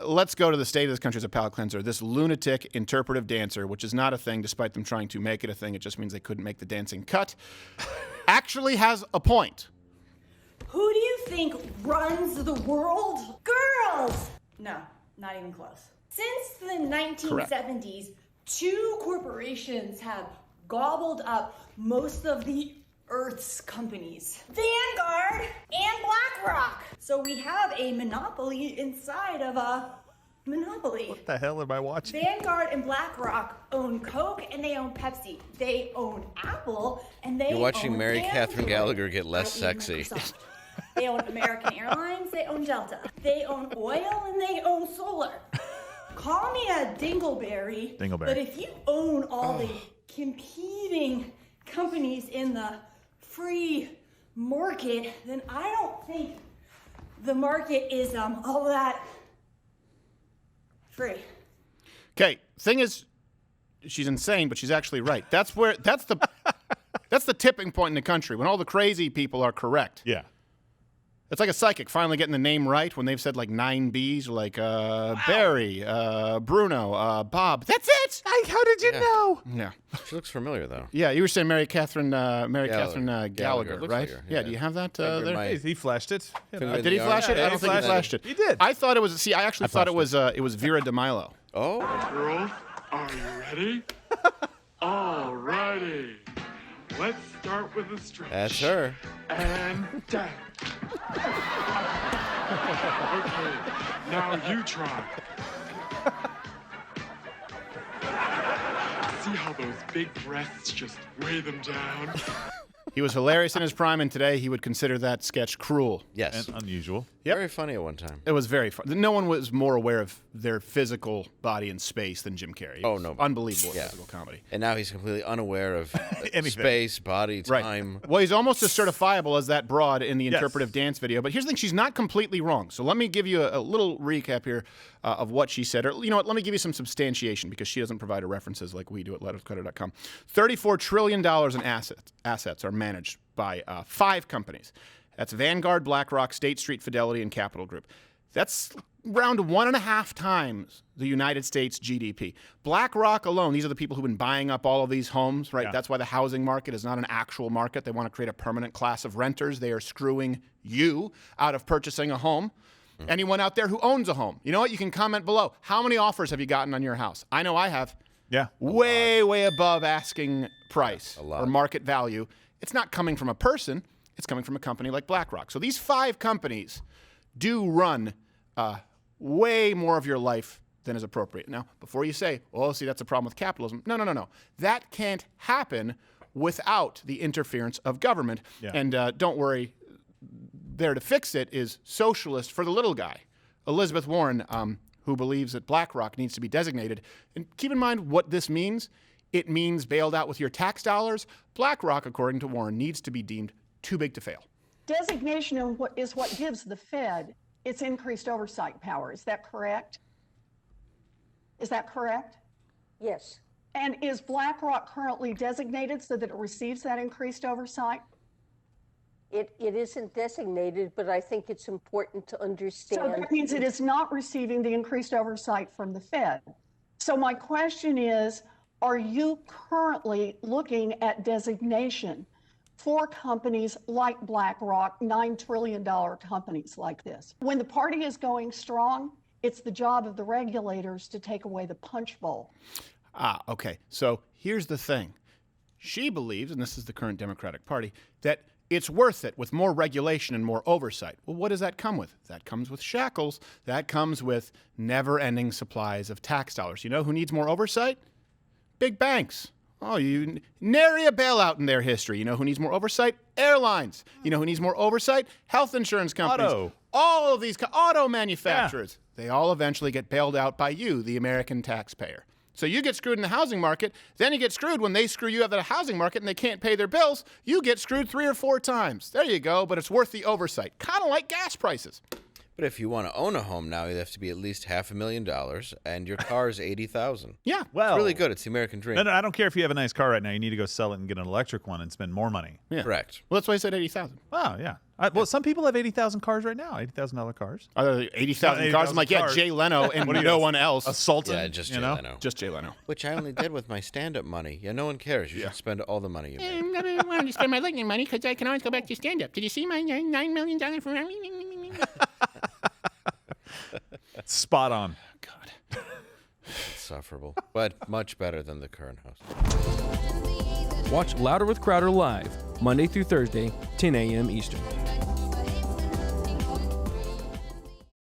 let's go to the state of this country as a palate cleanser. This lunatic interpretive dancer, which is not a thing despite them trying to make it a thing. It just means they couldn't make the dancing cut. Actually has a point. Who do you think runs the world? Girls! No, not even close. Since the 1970s, two corporations have gobbled up most of the Earth's companies. Vanguard and Blackrock. So we have a monopoly inside of a monopoly. What the hell am I watching? Vanguard and Blackrock own Coke and they own Pepsi. They own Apple and they You're watching own Mary Catherine Android, Gallagher get less i.e. sexy. Microsoft. They own American Airlines, they own Delta. They own oil and they own solar. Call me a dingleberry, but if you own all the competing companies in the free market, then I don't think the market is all that free. Okay, thing is, she's insane, but she's actually right. That's the tipping point in the country when all the crazy people are correct. Yeah. It's like a psychic finally getting the name right when they've said like 9 B's, like Barry, Bruno, Bob. That's it. How did you know? Yeah. She looks familiar, though. Yeah, you were saying Mary Catherine Gallagher, Gallagher, looks right? like her, Yeah. yeah. Do you have that Finger there? my- He flashed it. Finger in Did the he arm. flash it? Yeah, I don't think he flashed it. He did. I thought it was. See, I actually thought it was Vera DeMilo. Oh, Girls, are you ready? All righty. Let's start with a stretch. that's her. And down. Okay, now you try. See how those big breasts just weigh them down? He was hilarious in his prime, and today he would consider that sketch cruel. Yes. And unusual. Very funny at one time. It was very fun. No one was more aware of their physical body in space than Jim Carrey. Oh, no. Unbelievable Yeah. physical comedy. And now he's completely unaware of Anything. space, body, time. Well, he's almost as certifiable as that broad in the Yes. interpretive dance video. But here's the thing. She's not completely wrong. So let me give you a little recap here of what she said. Or, you know what? Let me give you some substantiation because she doesn't provide her references like we do at letterscrowder.com. $34 trillion in assets are managed by 5 companies. That's Vanguard, Blackrock, State Street, Fidelity, and Capital Group. That's around 1.5 times the United States GDP. BlackRock alone, these are the people who've been buying up all of these homes, right? Yeah. That's why the housing market is not an actual market. They want to create a permanent class of renters. They are screwing you out of purchasing a home. Anyone out there who owns a home, you know what? You can comment below. How many offers have you gotten on your house? I know I have. Yeah. Way above asking price A lot. or market value. It's not coming from a person. It's coming from a company like BlackRock. So these 5 companies do run way more of your life than is appropriate. Now, before you say, oh, see, that's a problem with capitalism. No. That can't happen without the interference of government. Yeah. And don't worry, there to fix it is socialist for the little guy, Elizabeth Warren, who believes that BlackRock needs to be designated. And keep in mind what this means. It means bailed out with your tax dollars. BlackRock, according to Warren, needs to be deemed too big to fail. Designation is what gives the Fed its increased oversight power. Is that correct? Is that correct? Yes. And is BlackRock currently designated so that it receives that increased oversight? It isn't designated, but I think it's important to understand. So that means it is not receiving the increased oversight from the Fed. So my question is, are you currently looking at designation for companies like BlackRock, $9 trillion companies like this? When the party is going strong, it's the job of the regulators to take away the punch bowl. Okay. So here's the thing. She believes, and this is the current Democratic Party, that it's worth it with more regulation and more oversight. Well, what does that come with? That comes with shackles. That comes with never-ending supplies of tax dollars. You know who needs more oversight? Big banks. Oh, you nary a bailout in their history. You know who needs more oversight? Airlines. You know who needs more oversight? Health insurance companies. Auto. All of these auto manufacturers. Yeah. They all eventually get bailed out by you, the American taxpayer. So you get screwed in the housing market, then you get screwed when they screw you out of the housing market and they can't pay their bills. You get screwed 3 or 4 times. There you go, but it's worth the oversight. Kind of like gas prices. But if you want to own a home now, you have to be at least $500,000, and your car is $80,000. Yeah. Well, It's really good. It's the American dream. No, I don't care if you have a nice car right now. You need to go sell it and get an electric one and spend more money. Yeah. Correct. Well, that's why I said 80,000. Oh, yeah. Well, some people have 80,000 cars right now, $80,000 cars. Are there 80,000 cars? I'm like, yeah, cars. Jay Leno and What are you, no one else. A Sultan? Yeah, just you Jay know? Leno. Just Jay Leno. Which I only did with my stand-up money. Yeah, no one cares. You should spend all the money you make. I'm not wanting to spend my lightning money because I can always go back to stand-up. Did you see my $9 million for... Spot on. God. Insufferable. But much better than the current host. Watch Louder with Crowder live, Monday through Thursday, 10 a.m. Eastern.